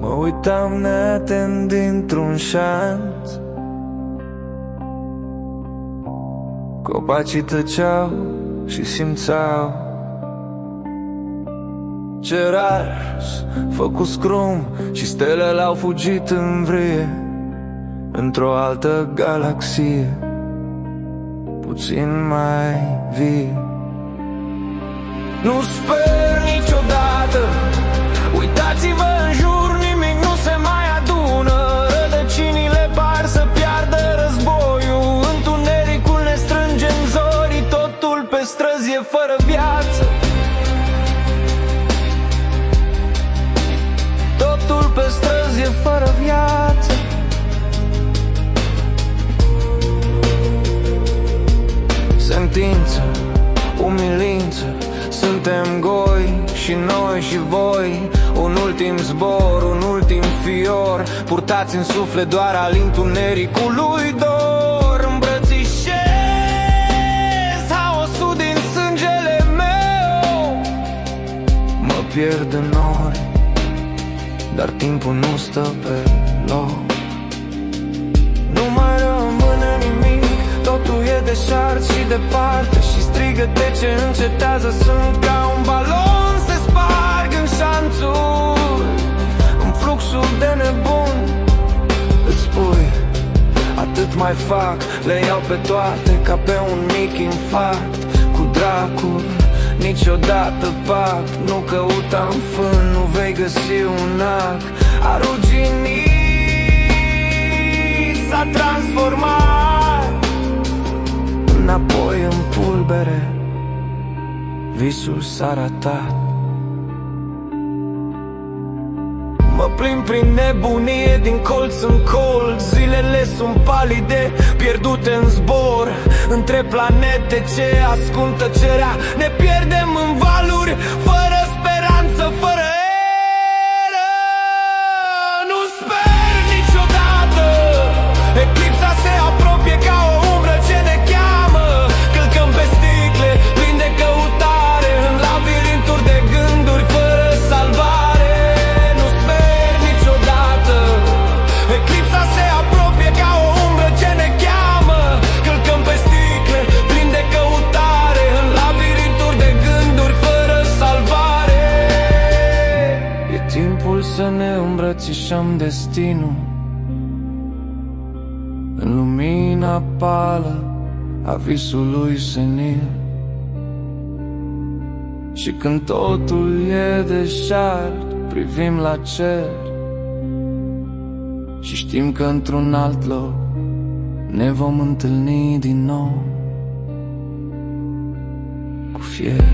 Mă uitam neatent dintr-un șanț, copacii tăceau și simțeau cer ars, făcut scrum și stelele au fugit în vrie într-o altă galaxie, puțin mai vie. Nu sper niciodată, uitați-vă în jur, nimic nu se mai adună. Rădăcinile par să piardă războiul, întunericul ne strânge în zori, totul pe străzi e fără viață. Totul pe străzi e fără viață. Sentință, umilință, suntem goi și noi și voi. Un ultim zbor, un ultim fior, purtați în suflet doar al întunericului dor. Îmbrățișez haosul din sângele meu, mă pierd în nori, dar timpul nu stă pe loc. Nu mai rămâne nimic, totul e deșart și departe, și strigăte ce încetează sunt ca un balon, se sparg în șanțuri, în fluxul de nebun. Îți spui, atât mai fac, le iau pe toate ca pe un mic infarct. Cu dracul niciodată pact, nu căuta în fân, nu vei găsi un ac. A ruginit, s-a transformat înapoi în pulbere, visul s-a ratat. Mă plimb prin nebunie, din colț în colț, zilele sunt palide, pierdute în zbor între planete ce ascund tăcerea. Ne pierdem în valuri, fără speranță, fără eră. Nu sper niciodată, eclipsa se apropie ca o umbră ce ne cheamă. Călcăm pe sticle plin de căutare, în labirinturi de gânduri fără salvare. Nu sper niciodată, eclipsa se apropie ca o umbră ce ne cheamă. Călcăm pe sticle plin de căutare, în labirinturi de gânduri fără salvare. E timpul să ne îmbrățișăm destinul în lumina pală a visului senil. Și când totul e deșart, privim la cer și știm că într-un alt loc ne vom întâlni din nou cu fier.